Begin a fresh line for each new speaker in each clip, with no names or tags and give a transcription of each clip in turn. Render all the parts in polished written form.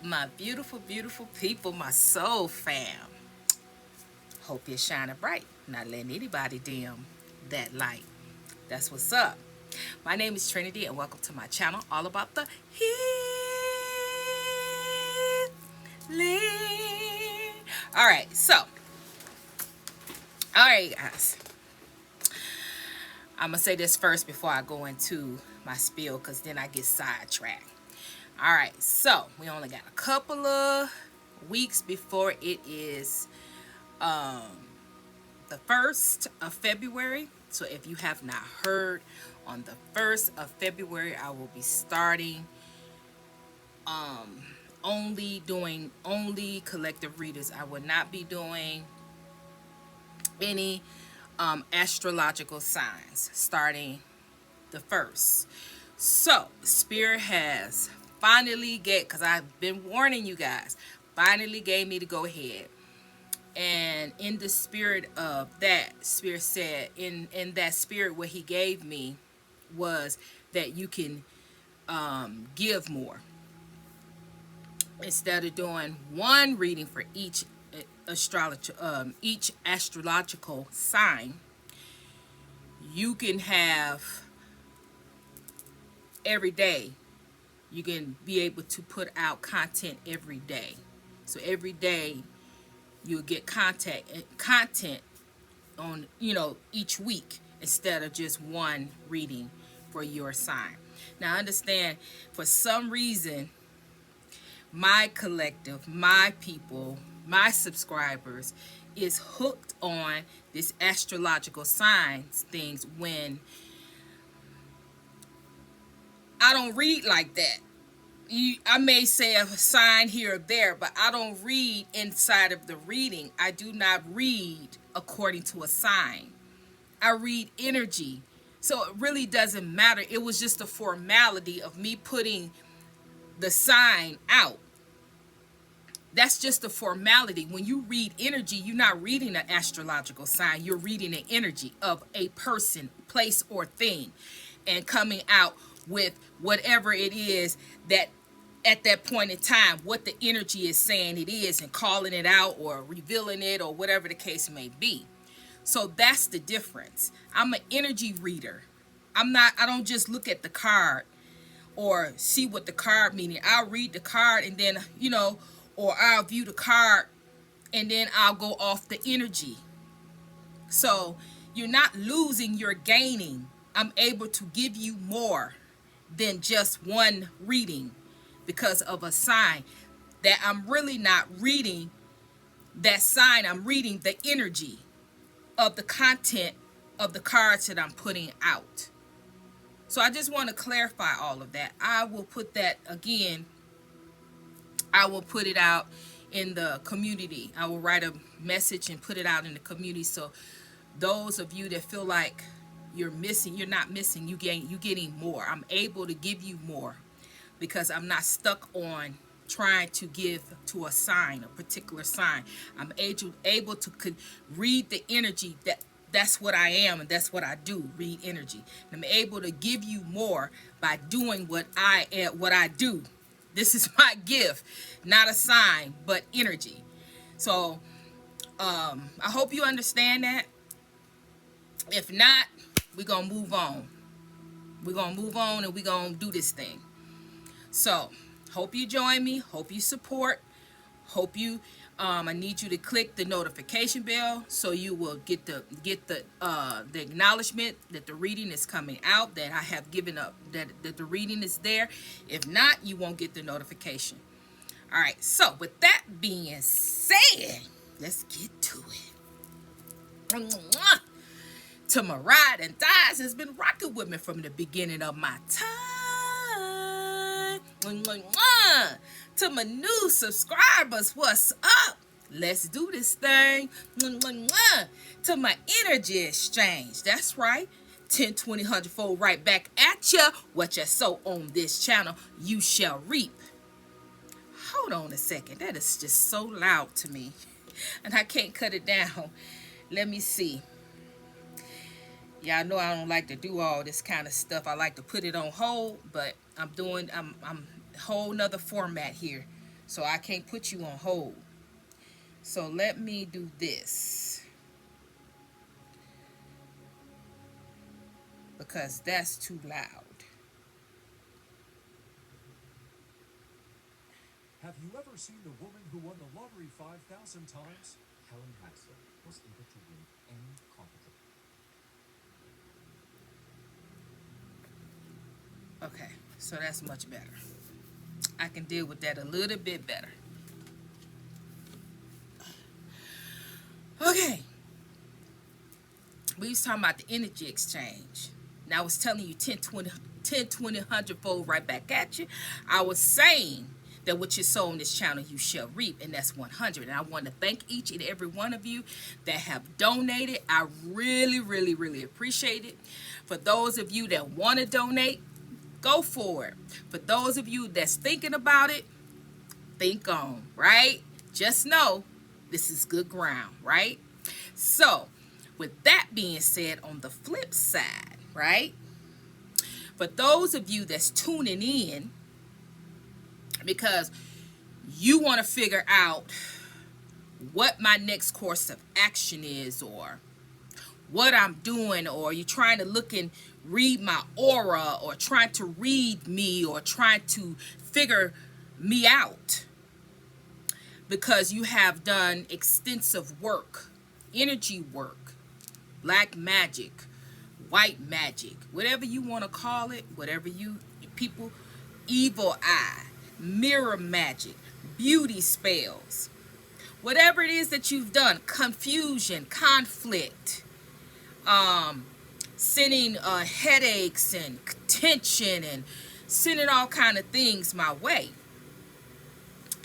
up, my beautiful, beautiful people, my soul fam? Hope you're shining bright, not letting anybody dim that light. That's what's up. My name is Trinity, and welcome to my channel, all about the healing. All right, guys. I'm gonna say this first before I go into my spiel, because then I get sidetracked. All right, so we only got a couple of weeks before it is the 1st of February. So if you have not heard, on the 1st of February, I will be starting only collective readers. I will not be doing any astrological signs starting the 1st. So Spirit has finally because I've been warning you guys, finally gave me to go ahead. And in the spirit of that, Spirit said, in that spirit, what he gave me was that you can give more. Instead of doing one reading for each astrological sign, you can have every day. You can be able to put out content every day. So every day you'll get content on, each week, instead of just one reading for your sign. Now understand, for some reason, my collective, my people, my subscribers is hooked on this astrological signs things, when I don't read like that. I may say a sign here or there, but I don't read inside of the reading. I do not read according to a sign. I read energy. So it really doesn't matter. It was just a formality of me putting the sign out. That's just a formality. When you read energy, you're not reading an astrological sign. You're reading an energy of a person, place, or thing, and coming out with whatever it is that at that point in time, what the energy is saying it is, and calling it out or revealing it, or whatever the case may be. So that's the difference. I'm an energy reader. I don't just look at the card or see what the card meaning. I'll read the card and then, or I'll view the card and then I'll go off the energy. So you're not losing, you're gaining. I'm able to give you more than just one reading, because of a sign that I'm really not reading that sign. I'm reading the energy of the content of the cards that I'm putting out. So I just want to clarify all of that. I will put that again. I will put it out in the community. I will write a message and put it out in the community. So those of you that feel like you're missing, you're not missing. You're getting more. I'm able to give you more, because I'm not stuck on trying to give to a sign, a particular sign. I'm able to read the energy. That's what I am, and that's what I do, read energy. And I'm able to give you more by doing what I do. This is my gift, not a sign, but energy. So I hope you understand that. If not, we're going to move on. We're going to move on, and we're going to do this thing. So hope you join me. Hope you support. Hope you I need you to click the notification bell, so you will get the acknowledgement that the reading is coming out, that I have given up, that the reading is there. If not, you won't get the notification. All right, so with that being said, let's get to it. To my ride and dies has been rocking with me from the beginning of my time. To my new subscribers, what's up? Let's do this thing. To my energy exchange, that's right. 10, 20, 100-fold right back at ya. What you sow on this channel, you shall reap. Hold on a second. That is just so loud to me, and I can't cut it down. Let me see. Y'all know I don't like to do all this kind of stuff. I like to put it on hold, but I'm whole nother format here. So I can't put you on hold. So let me do this, because that's too loud.
Have you ever seen the woman who won the lottery 5,000 times? Helen Hansel was able to win any competition.
Okay, so that's much better. I can deal with that a little bit better. Okay, we was talking about the energy exchange. Now I was telling you 10, 20, 10, 20, 100 fold right back at you. I was saying that what you sow on this channel, you shall reap, and that's 100. And I want to thank each and every one of you that have donated. I really, really, really appreciate it. For those of you that want to donate, go for it. For those of you that's thinking about it, think on, right? Just know this is good ground, right? So, with that being said, on the flip side, right? For those of you that's tuning in, because you want to figure out what my next course of action is, or what I'm doing, or you're trying to look and read my aura, or trying to read me, or trying to figure me out, because you have done extensive work, energy work, black magic, white magic, whatever you want to call it, whatever you people, evil eye, mirror magic, beauty spells, whatever it is that you've done, confusion, conflict, sending headaches and tension, and sending all kind of things my way.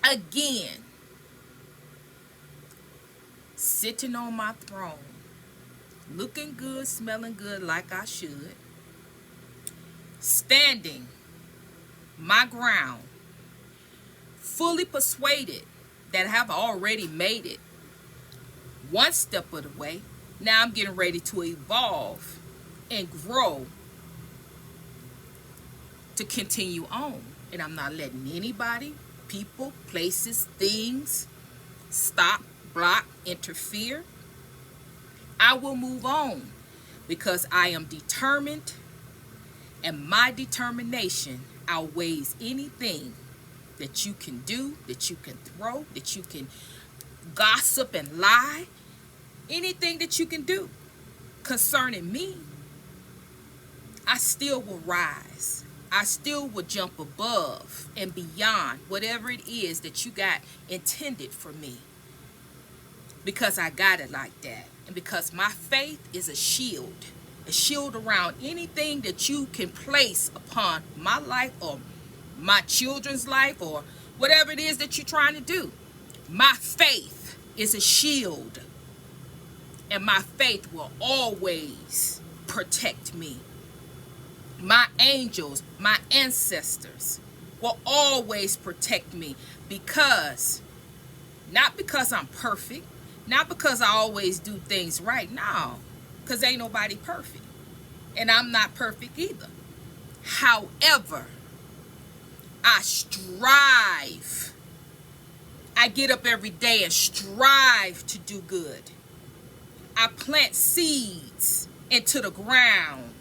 Again, sitting on my throne, looking good, smelling good like I should, standing my ground, fully persuaded that I have already made it one step of the way. Now I'm getting ready to evolve and grow to continue on. And I'm not letting anybody, people, places, things stop, block, interfere. I will move on because I am determined, and my determination outweighs anything that you can do, that you can throw, that you can gossip and lie, anything that you can do concerning me. I still will rise. I still will jump above and beyond whatever it is that you got intended for me, because I got it like that. And because my faith is a shield around anything that you can place upon my life, or my children's life, or whatever it is that you're trying to do. My faith is a shield, and my faith will always protect me. My angels, my ancestors will always protect me, because, not because I'm perfect, not because I always do things right, no, because ain't nobody perfect, and I'm not perfect either. However, I strive. I get up every day and strive to do good. I plant seeds into the ground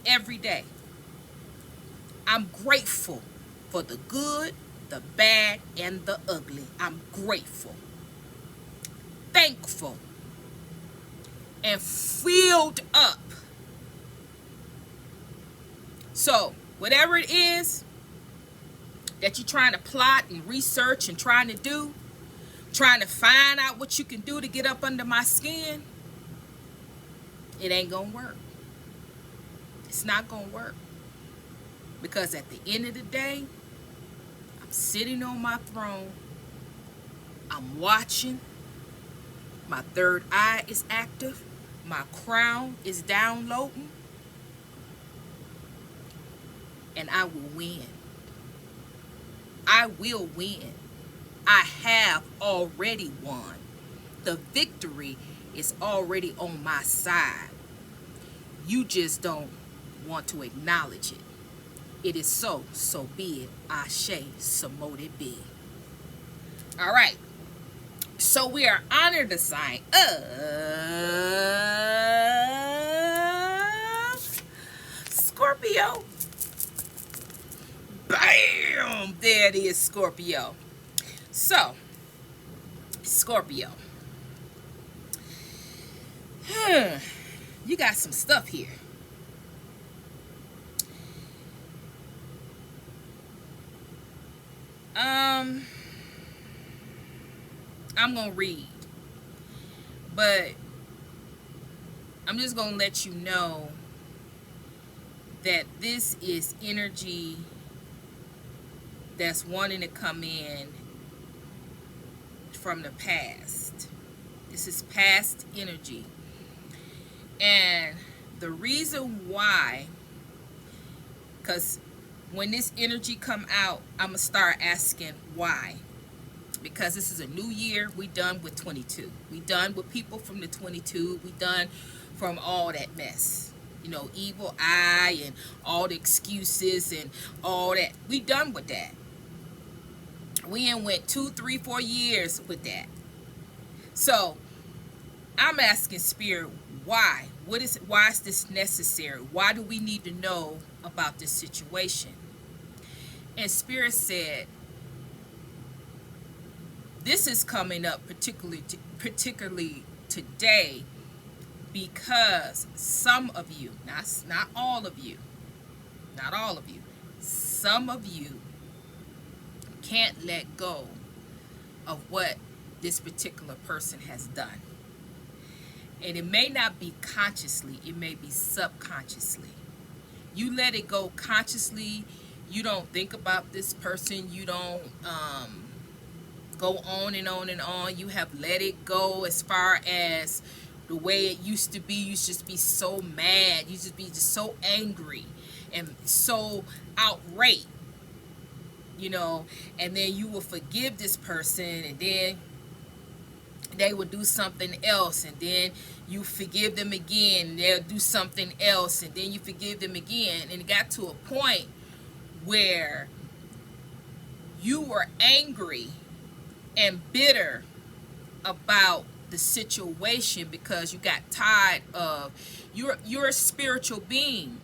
every day. I'm grateful for the good, the bad, and the ugly. I'm grateful, thankful, and filled up. So, whatever it is that you're trying to plot and research and trying to do, trying to find out what you can do to get up under my skin, it ain't gonna work. It's not gonna work. Because at the end of the day, I'm sitting on my throne, I'm watching, my third eye is active, my crown is downloading, and I will win. I will win. I have already won. The victory is already on my side. You just don't want to acknowledge it. It is so, so be it. Ashe, so mote it be. All right. So we are honored the sign of Scorpio. Bam! There it is, Scorpio. So, Scorpio. You got some stuff here. I'm gonna read, but I'm just gonna let you know that this is energy that's wanting to come in from the past. This is past energy. And the reason why, because when this energy come out, I'm going to start asking why. Because this is a new year. We done with 22. We done with people from the 22. We done from all that mess. You know, evil eye and all the excuses and all that. We done with that. We ain't went 2, 3, 4 years with that. So I'm asking Spirit, why? Why is this necessary? Why do we need to know about this situation? And Spirit said, this is coming up particularly today because some of you, not all of you, some of you can't let go of what this particular person has done. And it may not be consciously, it may be subconsciously. You let it go consciously. You don't think about this person. You don't go on and on and on. You have let it go as far as the way it used to be. You used to just be so mad. You used to be just so angry and so outraged, you know. And then you will forgive this person, and then they will do something else, and then you forgive them again, and they'll do something else, and then you forgive them again. And it got to a point where you were angry and bitter about the situation because you got tired of you're a spiritual being.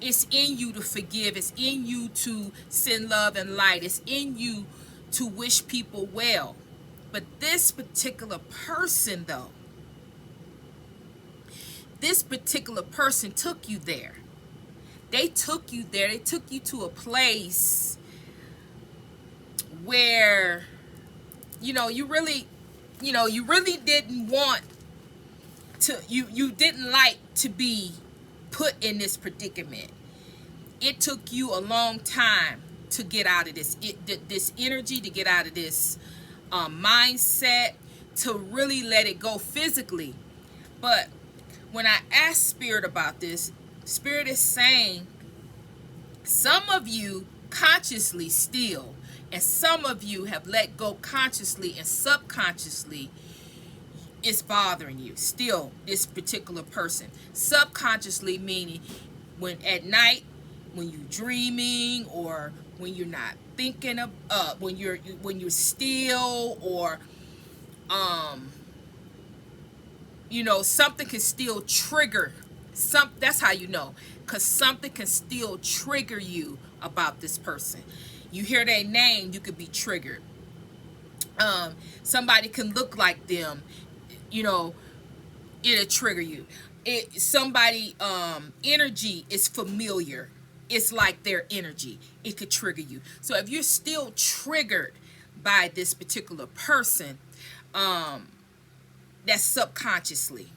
It's in you to forgive. It's in you to send love and light. It's in you to wish people well. But this particular person, though, this particular person took you there. They took you there. They took you to a place where, you really didn't want to, you didn't like to be put in this predicament. It took you a long time to get out of this energy, to get out of this mindset, to really let it go physically. But when I asked Spirit about this, Spirit is saying some of you consciously still, and some of you have let go consciously, and subconsciously it's bothering you still, this particular person. Subconsciously meaning when at night, when you're dreaming, or when you're not thinking of when you're still, or something can still trigger that's how you know, because something can still trigger you about this person. You hear their name, you could be triggered. Somebody can look like them, it'll trigger you. Somebody energy is familiar. It's like their energy. It could trigger you. So if you're still triggered by this particular person, that's subconsciously.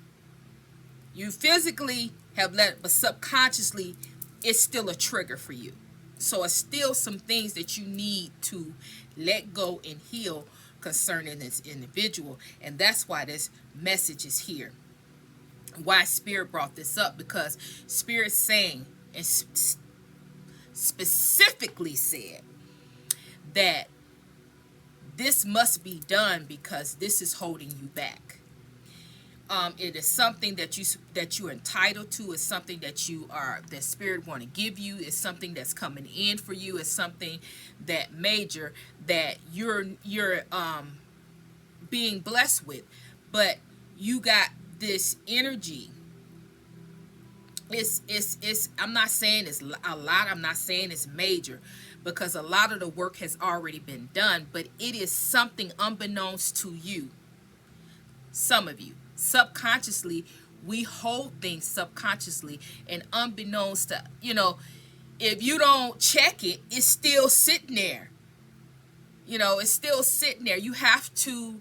You physically have let, but subconsciously, it's still a trigger for you. So it's still some things that you need to let go and heal concerning this individual. And that's why this message is here. Why Spirit brought this up, because Spirit's saying, and specifically said, that this must be done because this is holding you back. It is something that you're entitled to. It's something that spirit want to give you. It's something that's coming in for you. It's something that major that you're being blessed with. But you got this energy. It's I'm not saying it's a lot. I'm not saying it's major, because a lot of the work has already been done, but it is something unbeknownst to you. Some of you subconsciously, we hold things subconsciously, and unbeknownst to, if you don't check it, it's still sitting there. It's still sitting there. You have to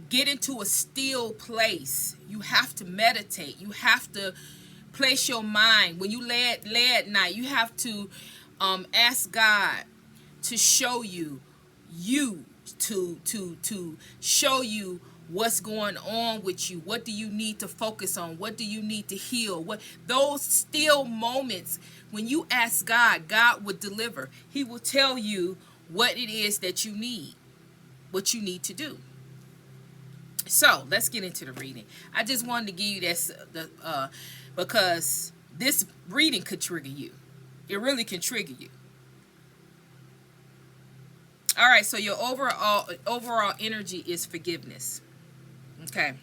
get into a still place. You have to meditate. You have to place your mind. When you lay at night, you have to ask God to show you to show you what's going on with you. What do you need to focus on? What do you need to heal? What those still moments, when you ask God, God would deliver. He will tell you what it is that you need, what you need to do. So let's get into the reading. I just wanted to give you this because this reading could trigger you. It really can trigger you. All right, so your overall energy is forgiveness. Okay.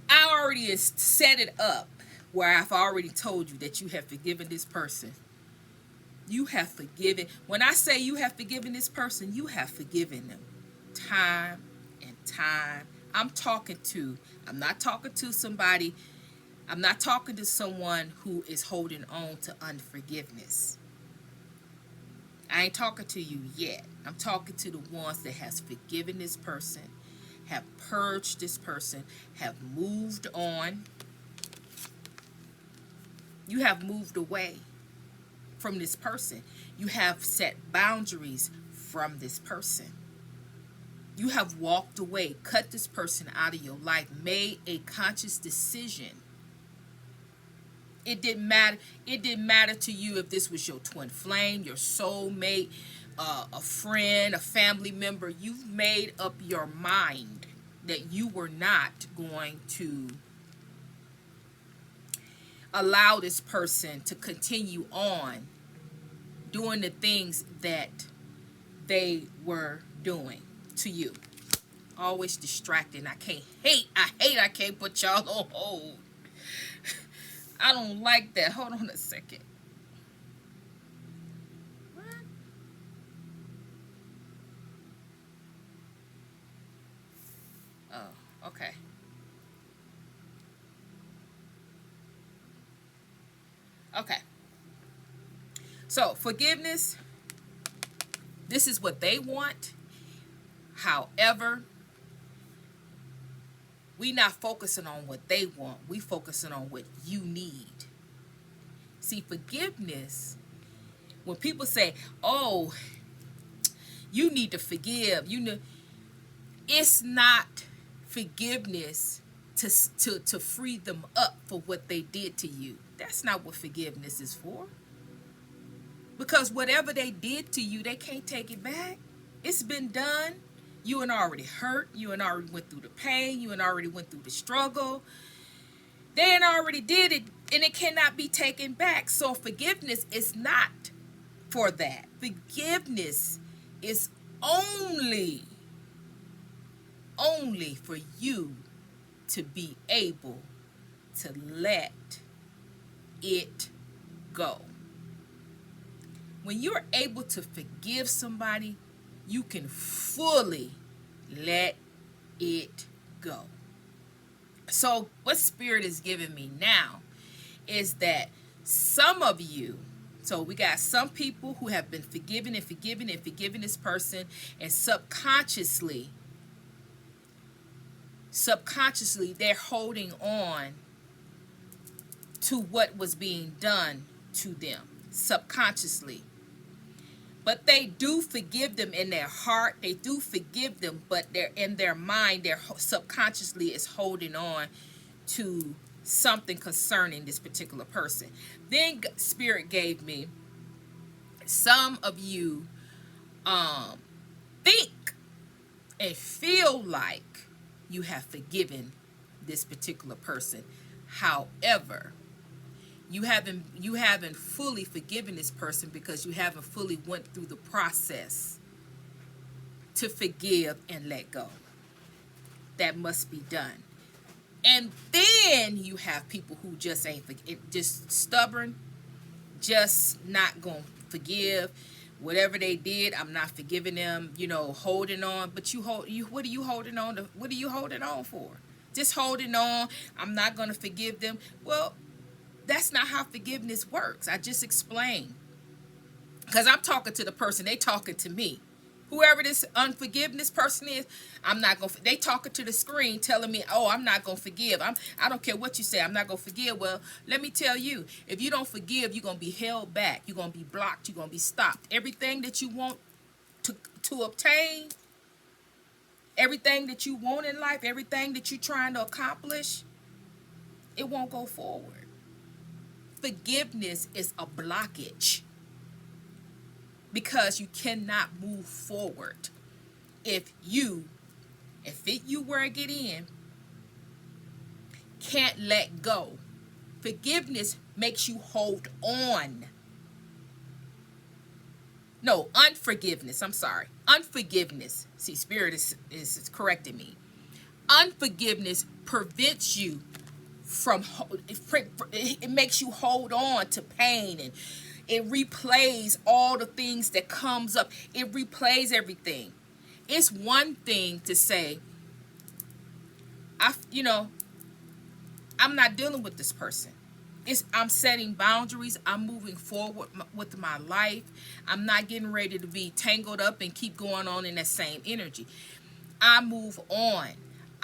I already set it up where I've already told you that you have forgiven this person. You have forgiven. When I say you have forgiven this person, you have forgiven them time and time. I'm not talking to somebody. I'm not talking to someone who is holding on to unforgiveness. I ain't talking to you yet. I'm talking to the ones that has forgiven this person, have purged this person, have moved on. You have moved away from this person. You have set boundaries from this person. You have walked away, cut this person out of your life, made a conscious decision. It didn't matter. It didn't matter to you if this was your twin flame, your soulmate, a friend, a family member. You've made up your mind that you were not going to allow this person to continue on doing the things that they were doing to you. Always distracting. I can't put y'all on hold. I don't like that. Hold on a second. What? Oh, okay. Okay. So, forgiveness, this is what they want. However, we not focusing on what they want. We focusing on what you need. See, forgiveness, when people say, oh, you need to forgive, it's not forgiveness to free them up for what they did to you. That's not what forgiveness is for. Because whatever they did to you, they can't take it back. It's been done. You and already hurt. You and already went through the pain. You and already went through the struggle. They and already did it, and it cannot be taken back. So forgiveness is not for that. Forgiveness is only for you to be able to let it go. When you're able to forgive somebody, you can fully let it go. So what Spirit is giving me now is that some of you, so we got some people who have been forgiven this person, and subconsciously they're holding on to what was being done to them subconsciously. But they do forgive them in their heart. They do forgive them, but they're in their mind, they're subconsciously is holding on to something concerning this particular person. Then Spirit gave me, some of you think and feel like you have forgiven this particular person. However, you haven't fully forgiven this person because you haven't fully went through the process to forgive and let go. That must be done. And then you have people who just ain't just stubborn, just not gonna forgive. Whatever they did, I'm not forgiving them, holding on. But what are you holding on to? What are you holding on for? Just holding on. I'm not gonna forgive them. Well, that's not how forgiveness works. I just explained. Because I'm talking to the person, they talking to me. Whoever this unforgiveness person is, I'm not going to, they talking to the screen telling me, oh, I'm not going to forgive. I don't care what you say, I'm not going to forgive. Well, let me tell you, if you don't forgive, you're going to be held back. You're going to be blocked. You're going to be stopped. Everything that you want to obtain, everything that you want in life, everything that you're trying to accomplish, it won't go forward. Forgiveness is a blockage because you cannot move forward if you where it get in, can't let go. Forgiveness makes you hold on. No, unforgiveness. I'm sorry. Unforgiveness. See, Spirit is correcting me. Unforgiveness prevents you from, it makes you hold on to pain, and it replays all the things that comes up. It replays everything. It's one thing to say, I'm not dealing with this person. I'm setting boundaries. I'm moving forward with my life. I'm not getting ready to be tangled up and keep going on in that same energy. I move on.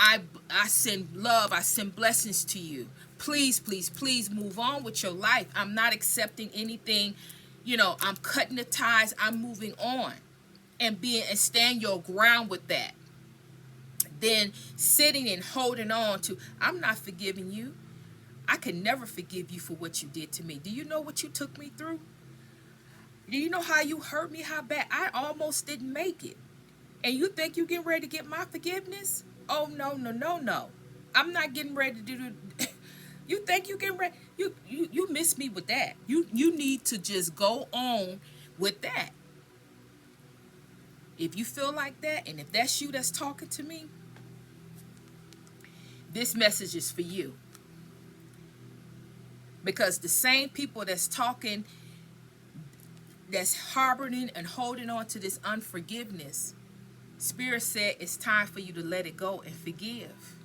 I send love. I send blessings to you. Please, please, please move on with your life. I'm not accepting anything. I'm cutting the ties. I'm moving on and stand your ground with that. Then sitting and holding on to, I'm not forgiving you. I can never forgive you for what you did to me. Do you know what you took me through? Do you know how you hurt me? How bad? I almost didn't make it. And you think you getting ready to get my forgiveness? Oh, no, no, no, no. I'm not getting ready to do You think you getting ready? You miss me with that. You need to just go on with that. If you feel like that, and if that's you that's talking to me, this message is for you. Because the same people that's talking, that's harboring and holding on to this unforgiveness, Spirit said it's time for you to let it go and forgive.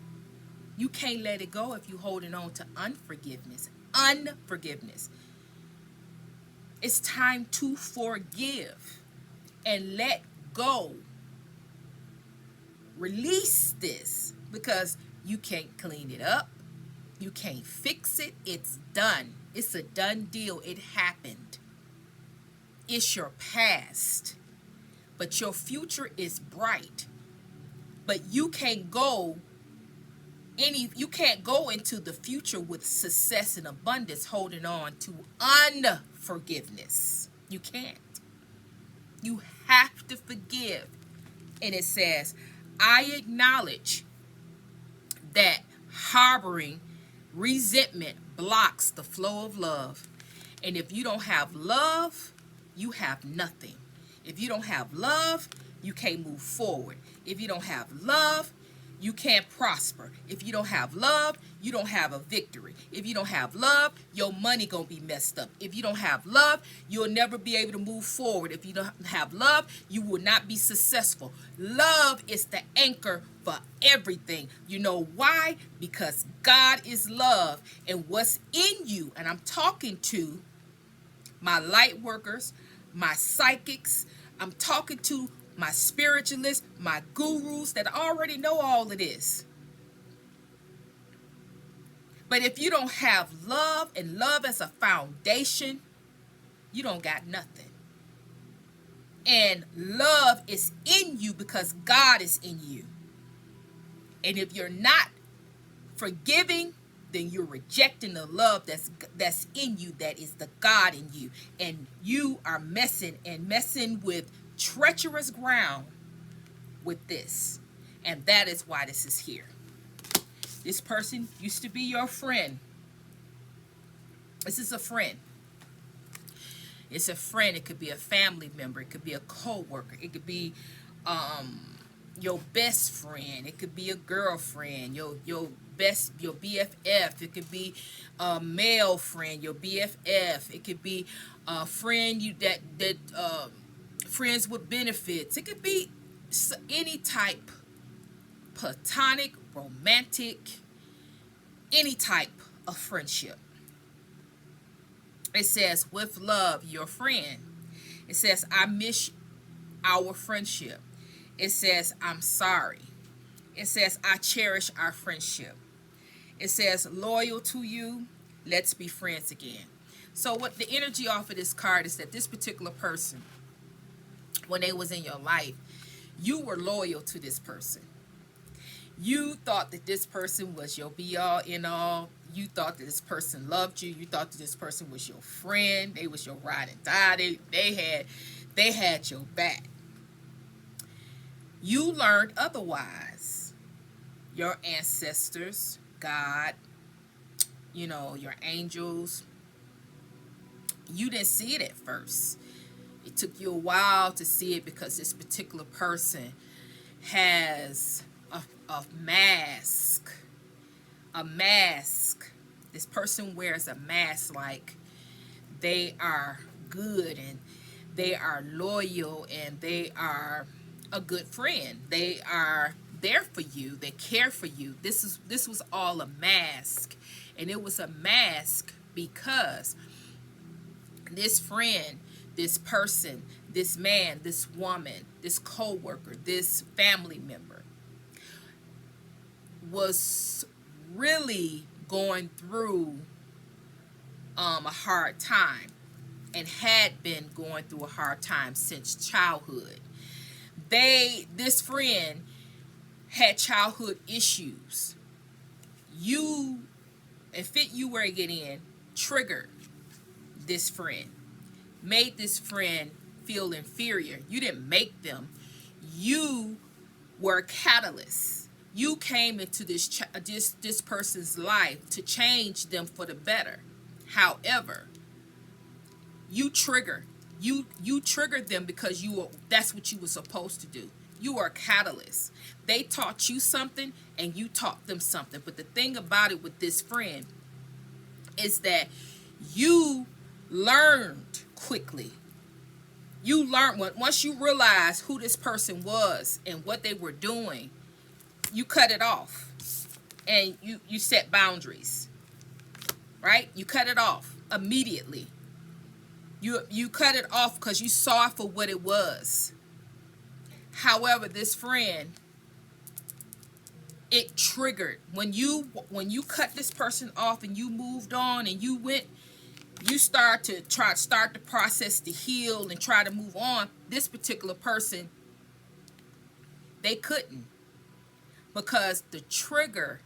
You can't let it go if you're holding on to unforgiveness. Unforgiveness. It's time to forgive and let go. Release this, because you can't clean it up. You can't fix it. It's done. It's a done deal. It happened. It's your past. But your future is bright. But you can't go into the future with success and abundance holding on to unforgiveness. You can't. You have to forgive. And it says, I acknowledge that harboring resentment blocks the flow of love. And if you don't have love, you have nothing. If you don't have love, you can't move forward. If you don't have love, you can't prosper. If you don't have love, you don't have a victory. If you don't have love, your money gonna be messed up. If you don't have love, you'll never be able to move forward. If you don't have love, you will not be successful. Love is the anchor for everything. You know why? Because God is love, and what's in you, and I'm talking to my light workers, my psychics, I'm talking to my spiritualists, my gurus that already know all of this. But if you don't have love, and love as a foundation, you don't got nothing. And love is in you because God is in you. And if you're not forgiving, then you're rejecting the love that's in you, that is the God in you. And you are messing with treacherous ground with this. And that is why this is here. This person used to be your friend. This is a friend. It's a friend. It could be a family member. It could be a co-worker. It could be your best friend. It could be a girlfriend. Your BFF. It could be a male friend. Your BFF. It could be a friend that friends with benefits. It could be any type, platonic, romantic, any type of friendship. It says, with love, your friend. It says, I miss our friendship. It says, I'm sorry. It says, I cherish our friendship. It says, loyal to you. Let's be friends again. So what the energy off of this card is that this particular person, when they was in your life, you were loyal to this person. You thought that this person was your be-all, end-all. You thought that this person loved you. You thought that this person was your friend. They was your ride and die. They had your back. You learned otherwise. Your ancestors, God, your angels, you didn't see it at first. It took you a while to see it because this particular person has a mask. A mask. This person wears a mask like they are good and they are loyal and they are a good friend. They are there for you. They care for you. This was all a mask. And it was a mask because this friend, this person, this man, this woman, this co-worker, this family member was really going through a hard time and had been going through a hard time since childhood. This friend had childhood issues. You, and fit you where you get in, triggered this friend, made this friend feel inferior. You didn't make them. You were a catalyst. You came into this person's life to change them for the better. However, you triggered them because that's what you were supposed to do. You are a catalyst. They taught you something and you taught them something. But the thing about it with this friend is that you learned quickly. You learned once you realized who this person was and what they were doing, you cut it off and you set boundaries, right? You cut it off immediately. You cut it off because you saw it for what it was. However, this friend, it triggered when you cut this person off and you moved on and you start the process to heal and try to move on. This particular person, they couldn't. Because the trigger,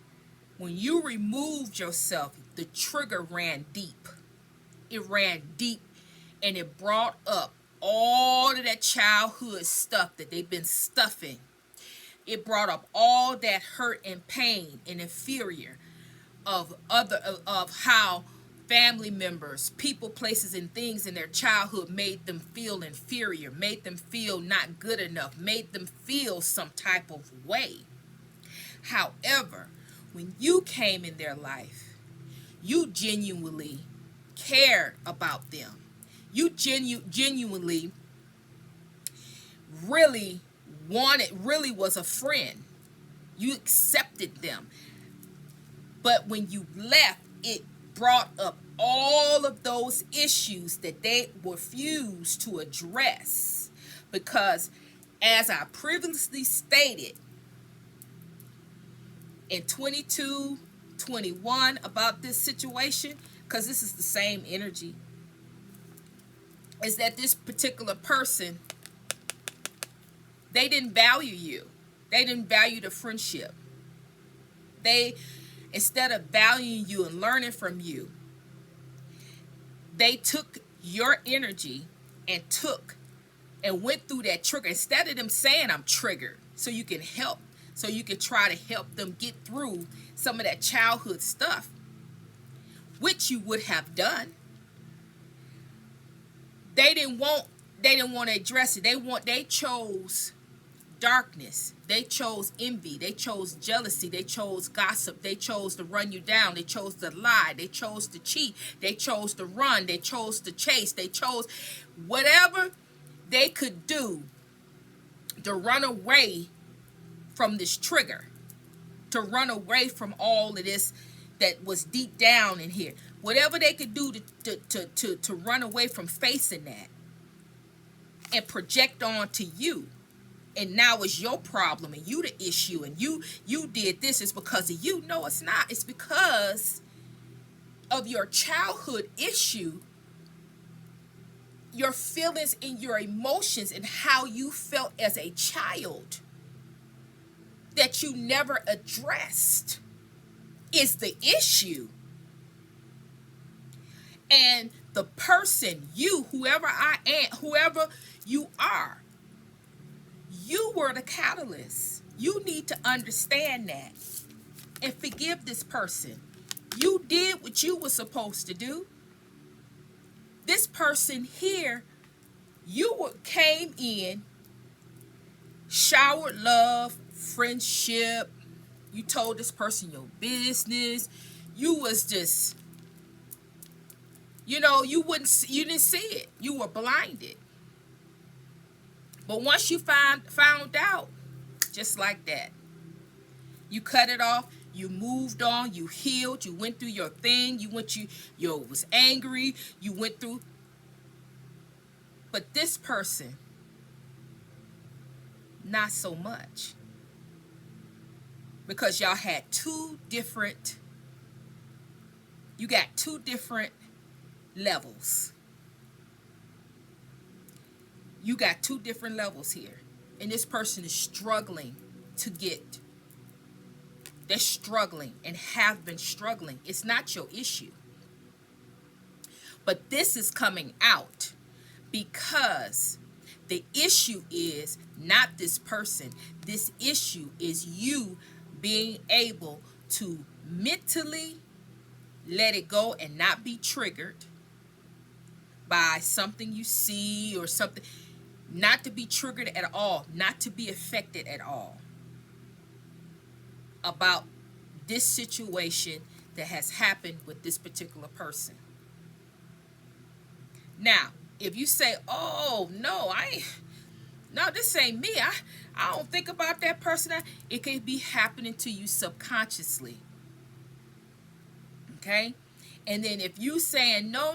when you removed yourself, the trigger ran deep. It ran deep and it brought up all of that childhood stuff that they've been stuffing. It brought up all that hurt and pain and inferior of how family members, people, places, and things in their childhood made them feel inferior, made them feel not good enough, made them feel some type of way. However, when you came in their life, you genuinely cared about them. You genuinely really was a friend. You accepted them. But when you left, it brought up all of those issues that they refused to address. Because as I previously stated, in 22, 21 about this situation, because this is the same energy, is that this particular person, they didn't value you. They didn't value the friendship. They, instead of valuing you and learning from you, they took your energy and went through that trigger. Instead of them saying, I'm triggered, so you can help, so you can try to help them get through some of that childhood stuff, which you would have done. They didn't want to address it. They chose darkness. They chose envy. They chose jealousy. They chose gossip. They chose to run you down. They chose to lie. They chose to cheat. They chose to run. They chose to chase. They chose whatever they could do to run away from this trigger, to run away from all of this that was deep down in here. Whatever they could do to run away from facing that and project on to you. And now it's your problem and you the issue and you did this. It's because of you. No, it's not. It's because of your childhood issue, your feelings and your emotions and how you felt as a child that you never addressed is the issue. And the person, you, whoever I am, whoever you are, you were the catalyst. You need to understand that and forgive this person. You did what you were supposed to do. This person here, came in, showered love, friendship. You told this person your business. You was just, you didn't see it. You were blinded. But once you found out, just like that, you cut it off, you moved on, you healed, you went through your thing, you was angry, you went through. But this person, not so much. Because y'all had you got two different levels. You got two different levels here. And this person is struggling to get. They're struggling and have been struggling. It's not your issue. But this is coming out because the issue is not this person. This issue is you being able to mentally let it go and not be triggered by something you see or something. Not to be triggered at all, not to be affected at all about this situation that has happened with this particular person. Now, if you say, oh, no, this ain't me. I don't think about that person. It could be happening to you subconsciously. Okay? And then if you saying, no,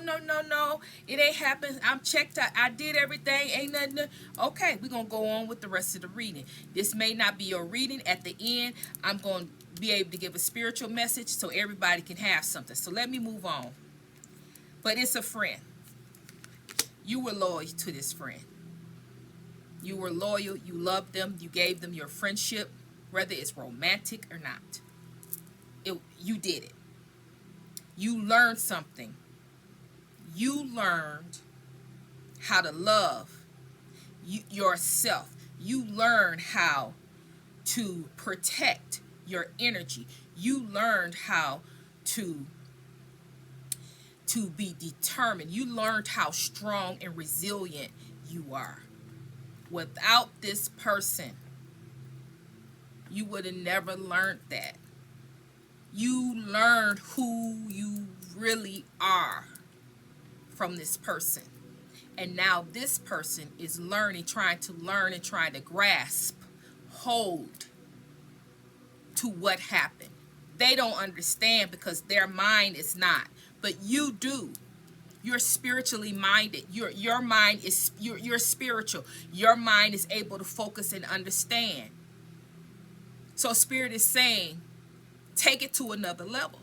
it ain't happened. I'm checked out. I did everything. Ain't nothing. Okay, we're going to go on with the rest of the reading. This may not be your reading. At the end, I'm going to be able to give a spiritual message so everybody can have something. So let me move on. But it's a friend. You were loyal to this friend. You were loyal. You loved them. You gave them your friendship, whether it's romantic or not. You did it. You learned something. You learned how to love yourself. You learned how to protect your energy. You learned how to be determined. You learned how strong and resilient you are. Without this person, you would have never learned that. You learned who you really are from this person. And now this person is trying to learn and trying to grasp hold to what happened. They don't understand because their mind is not. But you do. You're spiritually minded. Your mind is you're spiritual. Your mind is able to focus and understand. So Spirit is saying, take it to another level.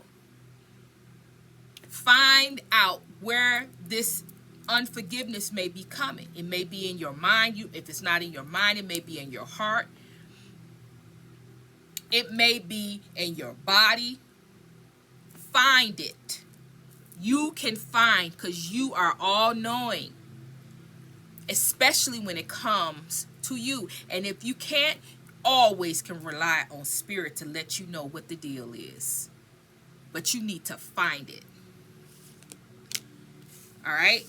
Find out where this unforgiveness may be coming. It may be in your mind. If it's not in your mind, it may be in your heart. It may be in your body. Find it. You can find, because you are all knowing, especially when it comes to you. And if you can't, always can rely on spirit to let you know what the deal is. But you need to find it. All right?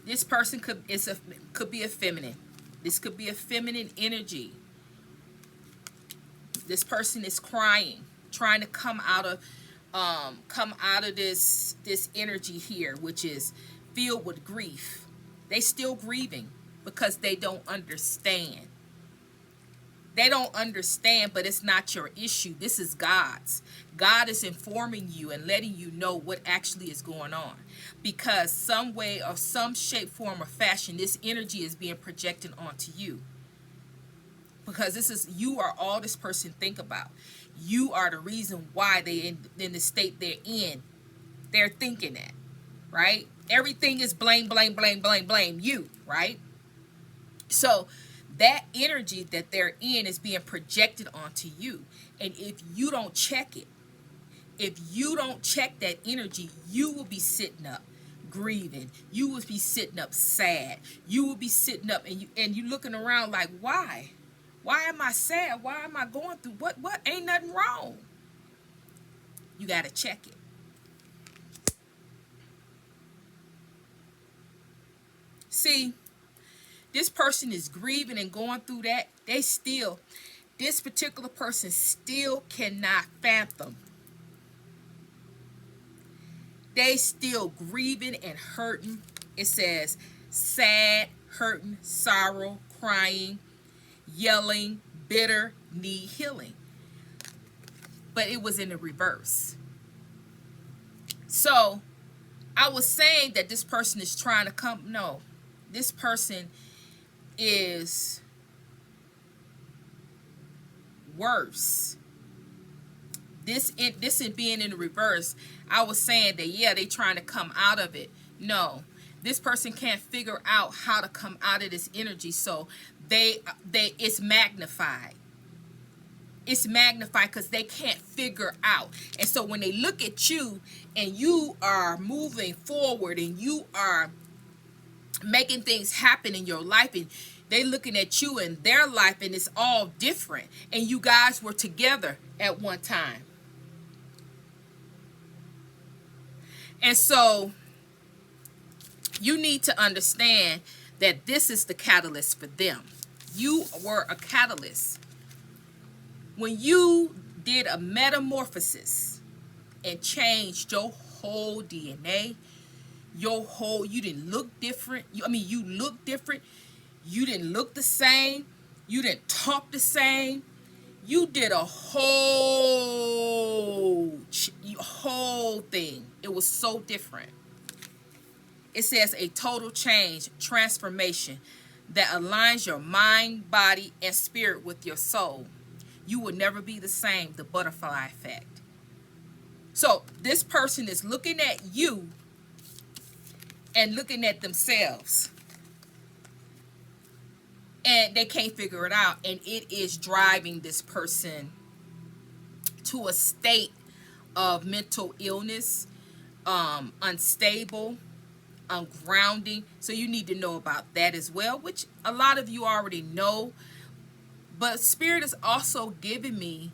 This person could be a feminine. This could be a feminine energy. This person is crying, trying to come out of this energy here, which is filled with grief. They still grieving because they don't understand. They don't understand, but it's not your issue. This is God's. God is informing you and letting you know what actually is going on. Because some way or some shape, form, or fashion, this energy is being projected onto you. Because you are all this person think about. You are the reason why they in the state they're in. They're thinking that, right? Everything is blame you, right? So that energy that they're in is being projected onto you. And if you don't check it, if you don't check that energy, you will be sitting up grieving. You will be sitting up sad. You will be sitting up and you looking around like, why? Why am I sad? Why am I going through? What? Ain't nothing wrong. You got to check it. See, this person is grieving and going through that. This particular person still cannot fathom. They still grieving and hurting. It says sad, hurting, sorrow, crying, yelling, bitter, need healing. But it was in the reverse. So I was saying that this person is trying to come. No, this person is worse. This is being in the reverse. I was saying that, yeah, they trying to come out of it. No, this person can't figure out how to come out of this energy. So it's magnified. It's magnified because they can't figure out. And so when they look at you and you are moving forward and you are making things happen in your life, and they looking at you and their life, and it's all different, and you guys were together at one time. And so you need to understand that this is the catalyst for them. You were a catalyst. When you did a metamorphosis and changed your whole DNA, you didn't look different. You look different. You didn't look the same. You didn't talk the same. You did a whole thing. It was so different. It says a total change, transformation that aligns your mind, body, and spirit with your soul. You will never be the same, the butterfly effect. So this person is looking at you and looking at themselves. And they can't figure it out. And it is driving this person to a state of mental illness, unstable, ungrounding. So you need to know about that as well, which a lot of you already know. But Spirit is also giving me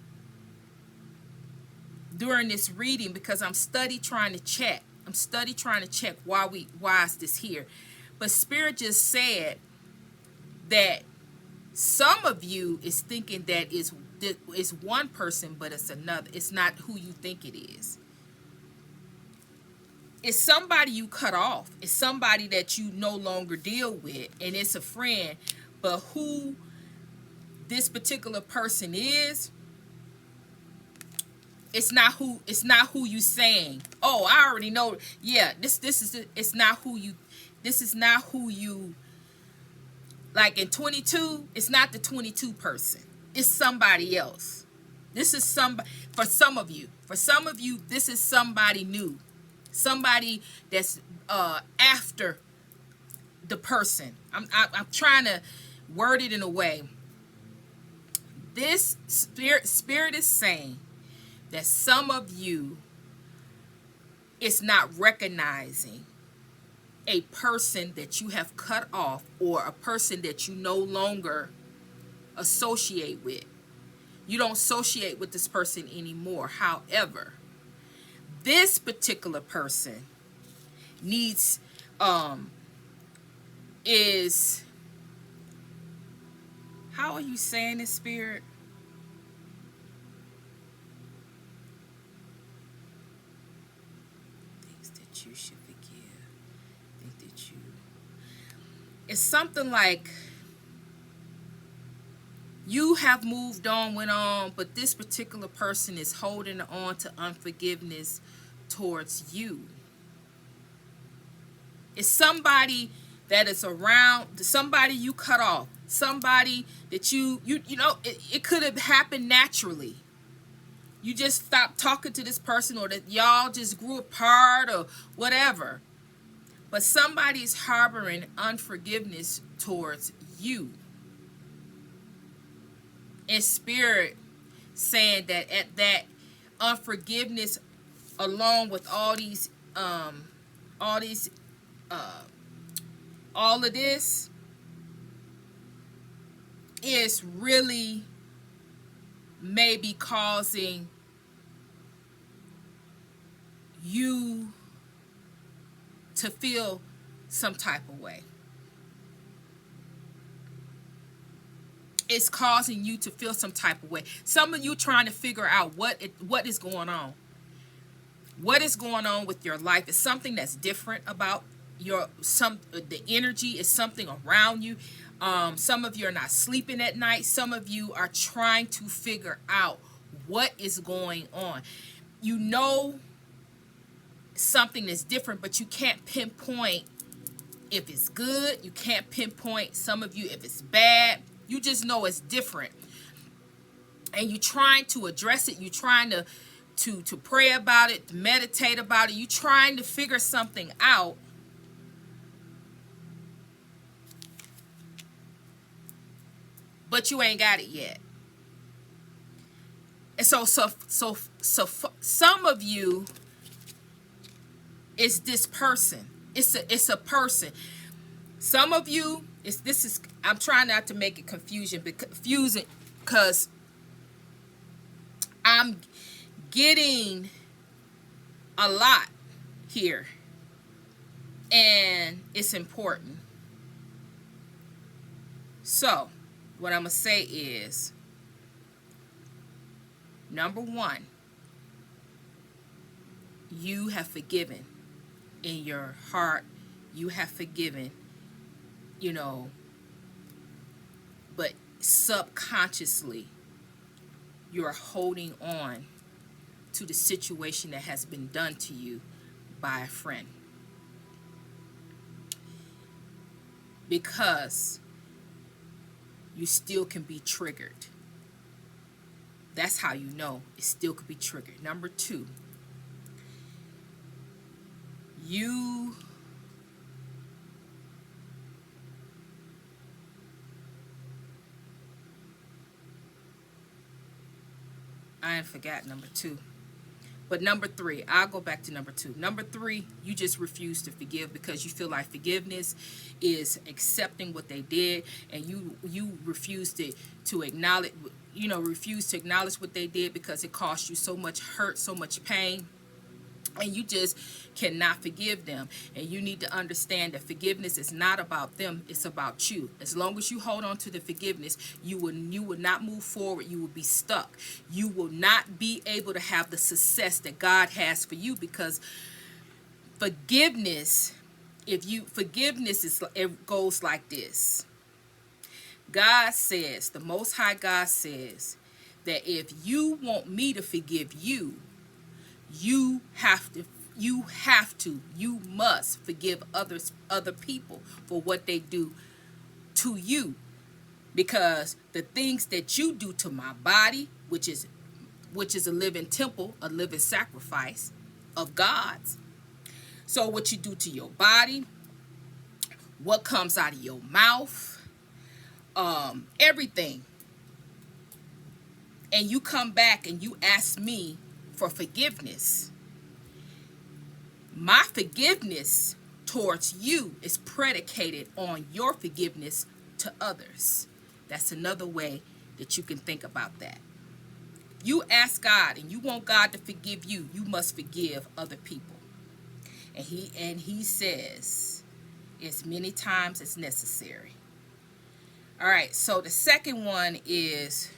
during this reading, because I'm trying to check why is this here. But Spirit just said that some of you is thinking that it's one person, but it's another. It's not who you think it is. It's somebody you cut off. It's somebody that you no longer deal with, and it's a friend. But who this particular person is, it's not who you saying. Oh, I already know. Yeah, it's not who you. This is not who you. Like in 22, it's not the 22 person. It's somebody else. This is somebody for some of you. For some of you, this is somebody new. Somebody that's after the person. I'm trying to word it in a way. This spirit is saying that some of you is not recognizing a person that you have cut off, or a person that you no longer associate with. You don't associate with this person anymore. However, this particular person needs is, how are you saying this, Spirit? Things that you should forgive. Think that you, it's something like you have moved on, went on, but this particular person is holding on to unforgiveness towards you. It's somebody that is around, somebody you cut off, somebody that you know, it could have happened naturally. You just stopped talking to this person, or that y'all just grew apart or whatever. But somebody's harboring unforgiveness towards you. In spirit, saying that at that unforgiveness, along with all of this is really maybe causing you to feel some type of way. It's causing you to feel some type of way. Some of you trying to figure out what is going on. What is going on with your life? Is something that's different about the energy is something around you. Some of you are not sleeping at night. Some of you are trying to figure out what is going on. You know something is different, but you can't pinpoint if it's good. You can't pinpoint, some of you, if it's bad. You just know it's different. And you're trying to address it. You're trying to pray about it, to meditate about it. You're trying to figure something out. But you ain't got it yet. And so some of you, it's this person. It's a person. Some of you, I'm trying not to make it confusing because I'm getting a lot here, and it's important. So what I'm going to say is, number one, you have forgiven in your heart. You have forgiven, but subconsciously you're holding on to the situation that has been done to you by a friend, because you still can be triggered. That's how you know it still could be triggered. Number two, I forgot number two. But number three, I'll go back to number two. Number three, you just refuse to forgive because you feel like forgiveness is accepting what they did, and you refuse to acknowledge, refuse to acknowledge what they did because it caused you so much hurt, so much pain. And you just cannot forgive them. And you need to understand that forgiveness is not about them, it's about you. As long as you hold on to the forgiveness, you will not move forward. You will be stuck. You will not be able to have the success that God has for you, because forgiveness, it goes like this. God says, the Most High God says, that if you want me to forgive you, you must forgive other people for what they do to you, because the things that you do to my body, which is a living temple, a living sacrifice of God's. So what you do to your body, what comes out of your mouth, everything, and you come back and you ask me for forgiveness. My forgiveness towards you is predicated on your forgiveness to others. That's another way that you can think about that. You ask God and you want God to forgive you, you must forgive other people. And he says as many times as necessary. All right, so the second one is,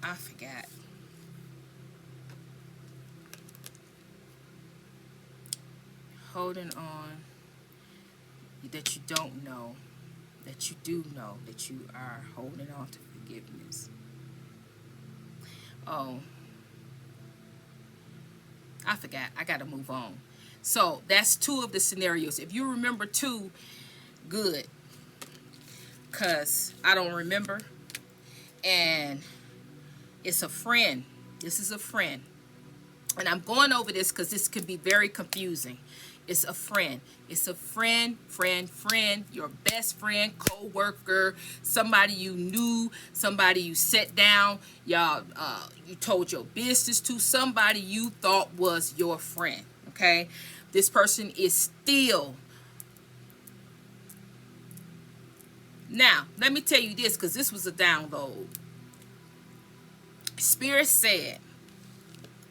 I forgot. Holding on that you don't know, that you do know, that you are holding on to forgiveness. Oh, I forgot. I got to move on. So that's two of the scenarios. If you remember two, good. Because I don't remember. And it's a friend. This is a friend. And I'm going over this because this can be very confusing. It's a friend. It's a friend, your best friend, co-worker, somebody you knew, somebody you sat down, y'all, you told your business to, somebody you thought was your friend, okay? This person is still. Now, let me tell you this, because this was a download. Spirit said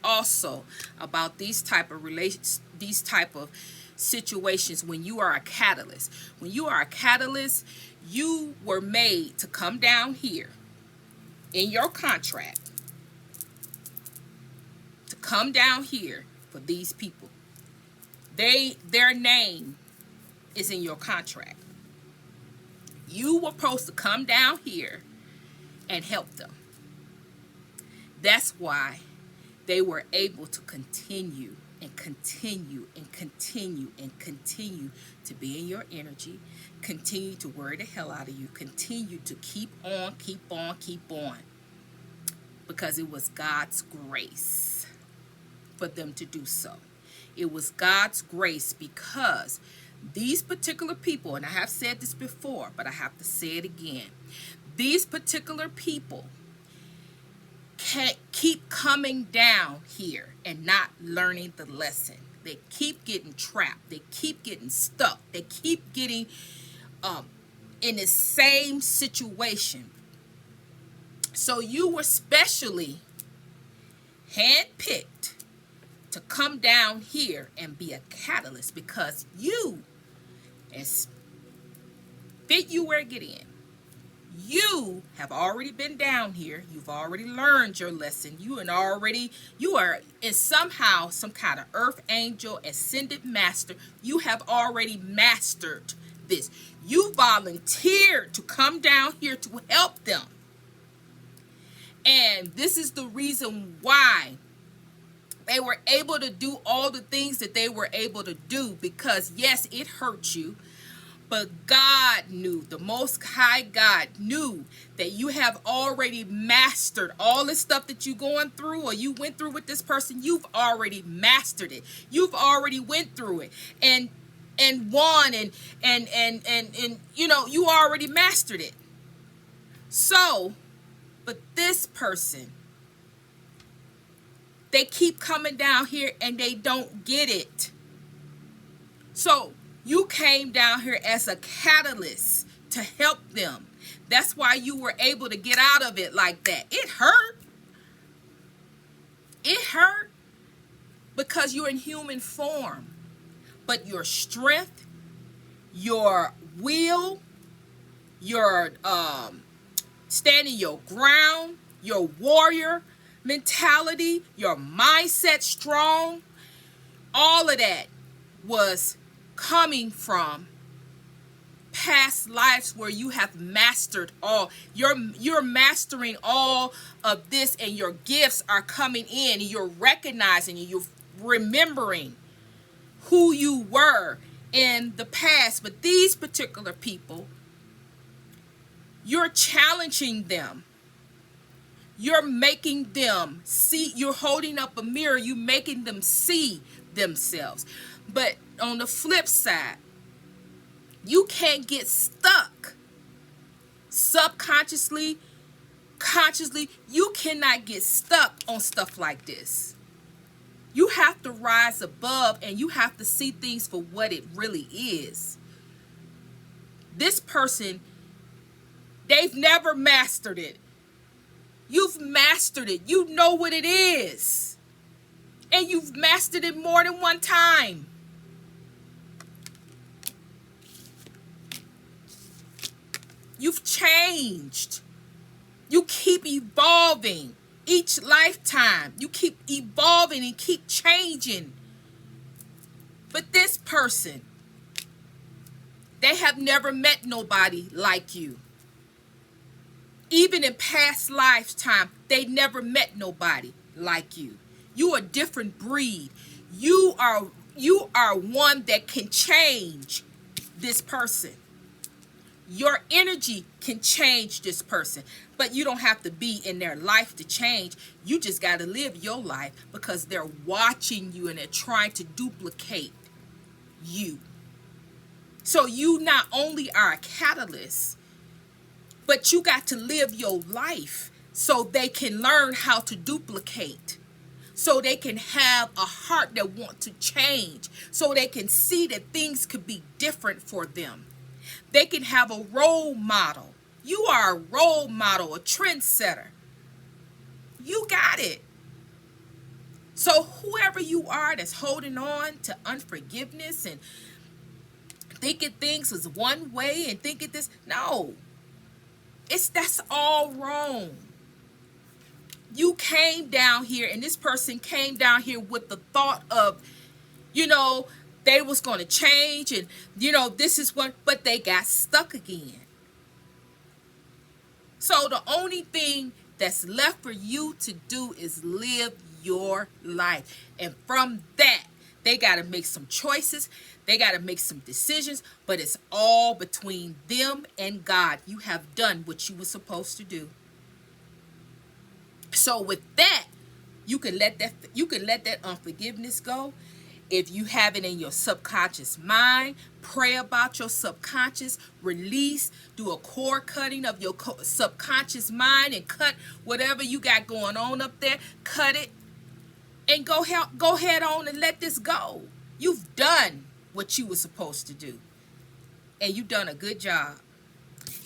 also about these type of relations, these type of situations, when you are a catalyst. When you are a catalyst, you were made to come down here in your contract, to come down here for these people. Their name is in your contract. You were supposed to come down here and help them. That's why they were able to continue and continue and continue and continue to be in your energy, continue to worry the hell out of you, continue to keep on, keep on, keep on. Because it was God's grace for them to do so. It was God's grace, because these particular people, and I have said this before, but I have to say it again. These particular people can't keep coming down here and not learning the lesson. They keep getting trapped. They keep getting stuck. They keep getting in the same situation. So you were specially handpicked to come down here and be a catalyst, because you, as fit you where get in, you have already been down here. You've already learned your lesson. You are in somehow some kind of earth angel, ascended master. You have already mastered this. You volunteered to come down here to help them. And this is the reason why they were able to do all the things that they were able to do, because yes, it hurt you. But God knew, the Most High God knew that you have already mastered all the stuff that you're going through, or you went through with this person. You've already mastered it. You've already went through it and won and you know, you already mastered it. So, but this person, they keep coming down here and they don't get it. So you came down here as a catalyst to help them. That's why you were able to get out of it like that. It hurt. It hurt because you're in human form. But your strength, your will, your standing your ground, your warrior mentality, your mindset strong, all of that was coming from past lives where you have mastered all. You're mastering all of this, and your gifts are coming in, and you're recognizing and you're remembering who you were in the past. But these particular people, you're challenging them. You're making them see. You're holding up a mirror. You're making them see themselves. But on the flip side, you can't get stuck subconsciously, consciously. You cannot get stuck on stuff like this. You have to rise above, and you have to see things for what it really is. This person, they've never mastered it. You've mastered it. You know what it is. And you've mastered it more than one time. You've changed. You keep evolving. Each lifetime, you keep evolving and keep changing. But this person, they have never met nobody like you. Even in past lifetime, they never met nobody like you. You are a different breed. You are one that can change this person. Your energy can change this person, but you don't have to be in their life to change. You just got to live your life, because they're watching you and they're trying to duplicate you. So you not only are a catalyst, but you got to live your life so they can learn how to duplicate, so they can have a heart that wants to change, so they can see that things could be different for them. They can have a role model. You are a role model, a trendsetter. You got it. So whoever you are that's holding on to unforgiveness and thinking things is one way and thinking this, no. That's all wrong. You came down here, and this person came down here with the thought of, they was going to change, and this is what, but they got stuck again. So the only thing that's left for you to do is live your life. And from that, they got to make some choices. They got to make some decisions, but it's all between them and God. You have done what you were supposed to do. So with that, you can let that unforgiveness go. If you have it in your subconscious mind, pray about your subconscious, release, do a core cutting of your subconscious mind and cut whatever you got going on up there. Cut it and go head on and let this go. You've done what you were supposed to do, and you've done a good job.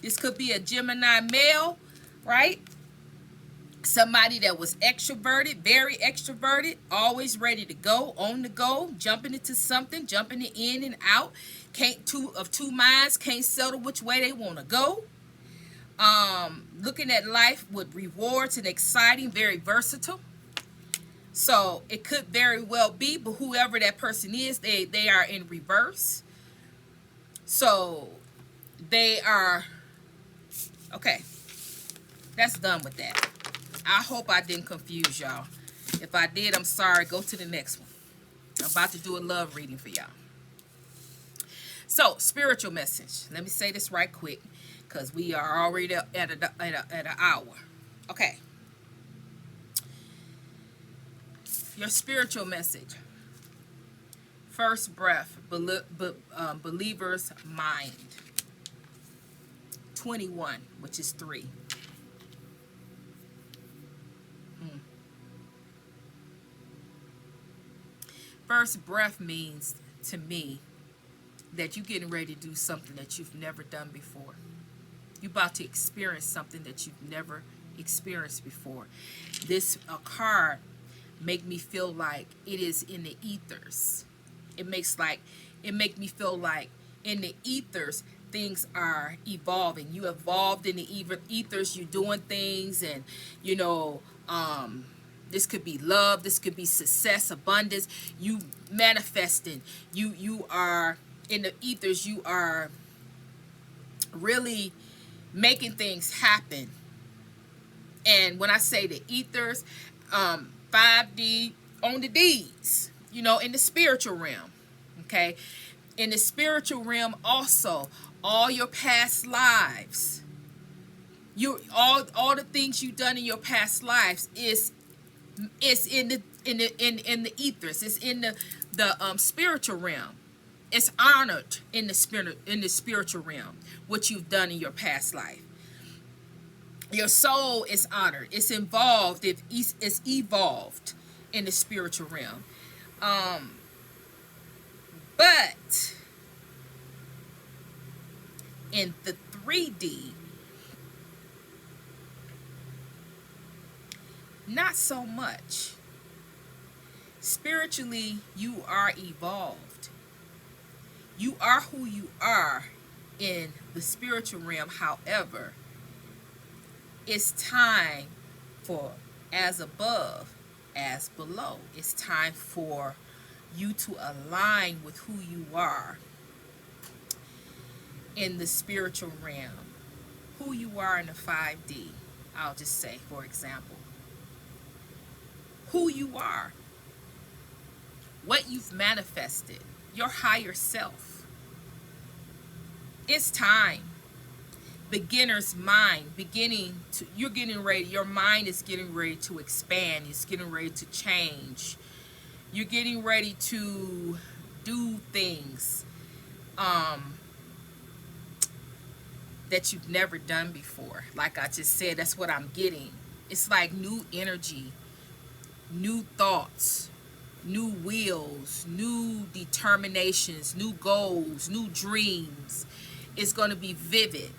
This could be a Gemini male, right? Somebody that was extroverted, very extroverted, always ready to go, on the go, jumping into something, jumping in and out. Two minds, can't settle which way they want to go. Looking at life with rewards and exciting, very versatile. So it could very well be, but whoever that person is, they are in reverse. So they are, okay, that's done with that. I hope I didn't confuse y'all. If I did, I'm sorry. Go to the next one. I'm about to do a love reading for y'all. So, spiritual message. Let me say this right quick, because we are already at an hour. Okay. Your spiritual message. First breath, believer's mind. 21, which is 3. First breath means to me that you're getting ready to do something that you've never done before. You're about to experience something that you've never experienced before. This card make me feel like it is in the ethers. It makes me feel like in the ethers things are evolving. You evolved in the ethers. You're doing things, and this could be love. This could be success, abundance. You manifesting. You are in the ethers. You are really making things happen. And when I say the ethers, 5D on the D's, in the spiritual realm. Okay, in the spiritual realm also, all your past lives, all the things you've done in your past lives is in the ethers. It's in the spiritual realm. It's honored in the spiritual realm what you've done in your past life. Your soul is honored. It's involved. It's evolved in the spiritual realm. But In the 3D, not so much. Spiritually, you are evolved. You are who you are in the spiritual realm. However, it's time for as above, as below. It's time for you to align with who you are in the spiritual realm. Who you are in the 5D. I'll just say, for example, who you are, what you've manifested, your higher self. It's time. Beginner's mind, you're getting ready, your mind is getting ready to expand, it's getting ready to change. You're getting ready to do things that you've never done before. Like I just said, that's what I'm getting. It's like new energy, new thoughts, new wills, new determinations, new goals, new dreams. It's going to be vivid.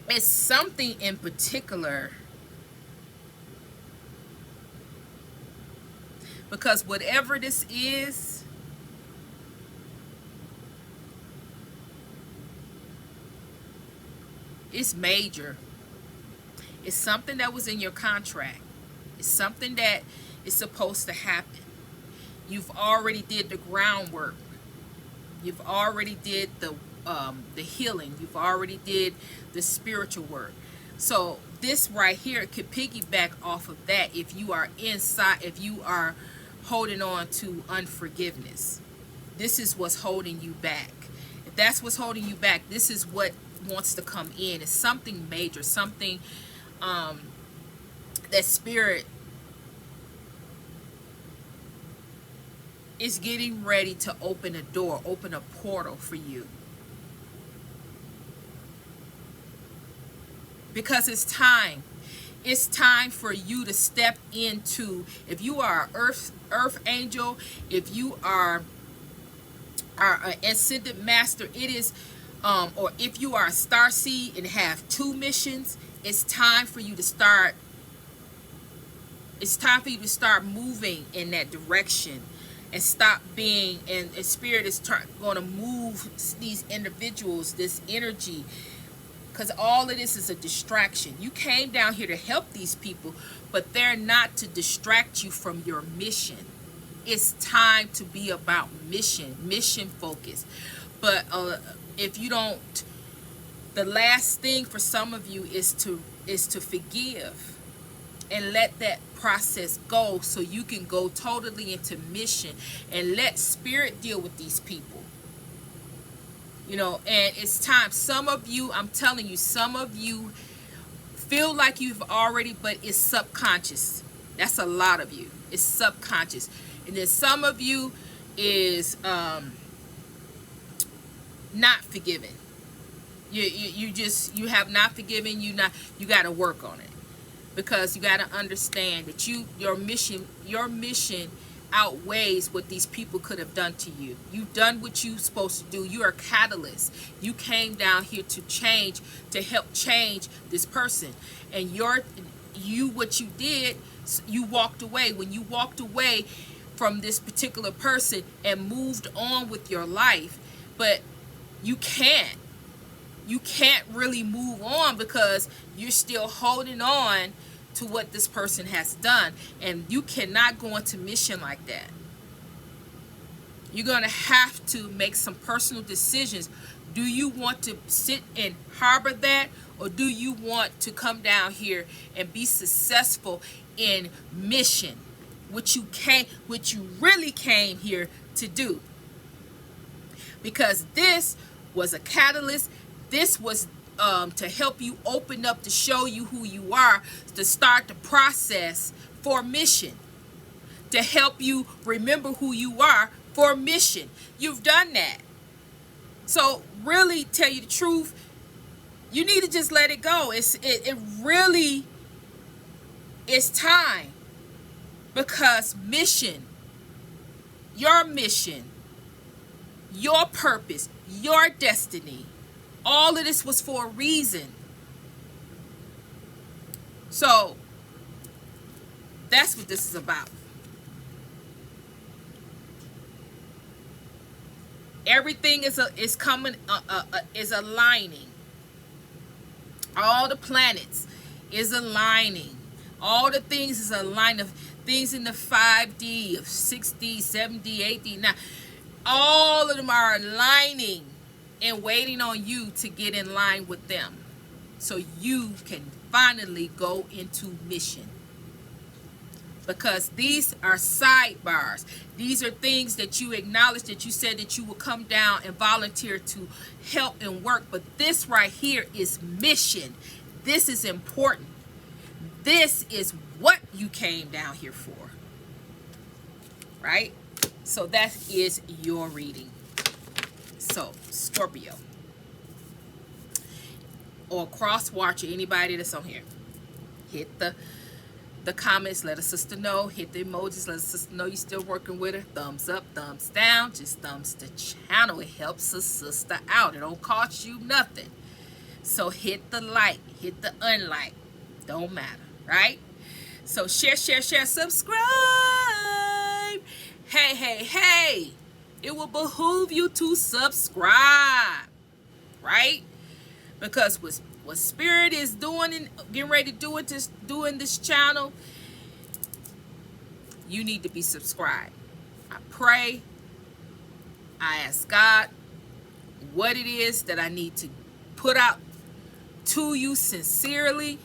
It's something in particular, because whatever this is, it's major. It's something that was in your contract. It's something that is supposed to happen. You've already did the groundwork. You've already did the healing. You've already did the spiritual work. So this right here could piggyback off of that. If you are inside, if you are holding on to unforgiveness, this is what's holding you back. If that's what's holding you back, this is what wants to come in. It's something major, something that spirit is getting ready to open a door, open a portal for you. Because it's time. It's time for you to step into, if you are an earth angel, if you are an ascended master, it is, or if you are a star seed and have 2 missions, it's time for you to start. It's time for you to start moving in that direction and stop being, and spirit is going to move these individuals, this energy. Because all of this is a distraction. You came down here to help these people, but they're not to distract you from your mission. It's time to be about mission focus. But if you don't, the last thing for some of you is to forgive and let that process go, so you can go totally into mission and let spirit deal with these people. You know, and it's time. Some of you, I'm telling you, some of you feel like you've already, but it's subconscious. That's a lot of you. It's subconscious. And then some of you is not forgiven. You have not forgiven. You got to work on it, because you got to understand that your mission outweighs what these people could have done to you. You've done what you're supposed to do. You are a catalyst. You came down here to change, to help change this person. And what you did, you walked away. When you walked away from this particular person and moved on with your life, but you can't really move on, because you're still holding on to what this person has done, and you cannot go into mission like that. You're going to have to make some personal decisions. Do you want to sit and harbor that, or do you want to come down here and be successful in mission, which you really came here to do? Because this was a catalyst. This was to help you open up, to show you who you are, to start the process for mission, to help you remember who you are for mission. You've done that. So really, tell you the truth, you need to just let it go. It really is time, because mission, your purpose, your destiny All of this was for a reason. So that's what this is about. Everything is coming is aligning. All the planets is aligning. All the things is aligning. Things in the 5D, of 6D, 7D, 8D, 9. All of them are aligning and waiting on you to get in line with them, so you can finally go into mission. Because these are sidebars. These are things that you acknowledge, that you said that you will come down and volunteer to help and work. But this right here is mission. This is important. This is what you came down here for. Right? So that is your reading. So, Scorpio. Or cross watcher, anybody that's on here. Hit the comments, let a sister know. Hit the emojis, let a sister know you're still working with her. Thumbs up, thumbs down, just thumbs the channel. It helps a sister out. It don't cost you nothing. So hit the like, hit the unlike, don't matter, right? So share, subscribe. Hey, it will behoove you to subscribe, right? Because what Spirit is doing and getting ready to do in this channel, you need to be subscribed. I pray, I ask God what it is that I need to put out to you sincerely,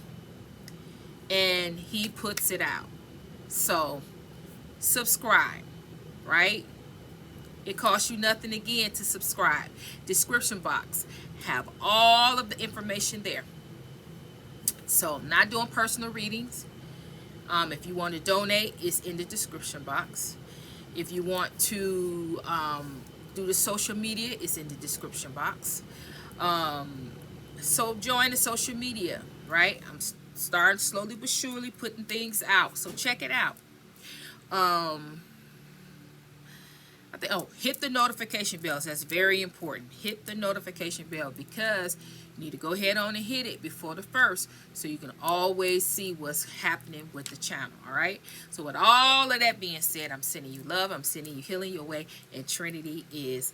and He puts it out. So subscribe, right? It costs you nothing again to subscribe. Description box have all of the information there. So I'm not doing personal readings. If you want to donate, it's in the description box. If you want to do the social media, it's in the description box. So join the social media, right? I'm starting slowly but surely putting things out. So check it out. Hit the notification bells. That's very important. Hit the notification bell, because you need to go ahead on and hit it before the 1st, so you can always see what's happening with the channel. All right. So with all of that being said, I'm sending you love. I'm sending you healing your way, and Trinity is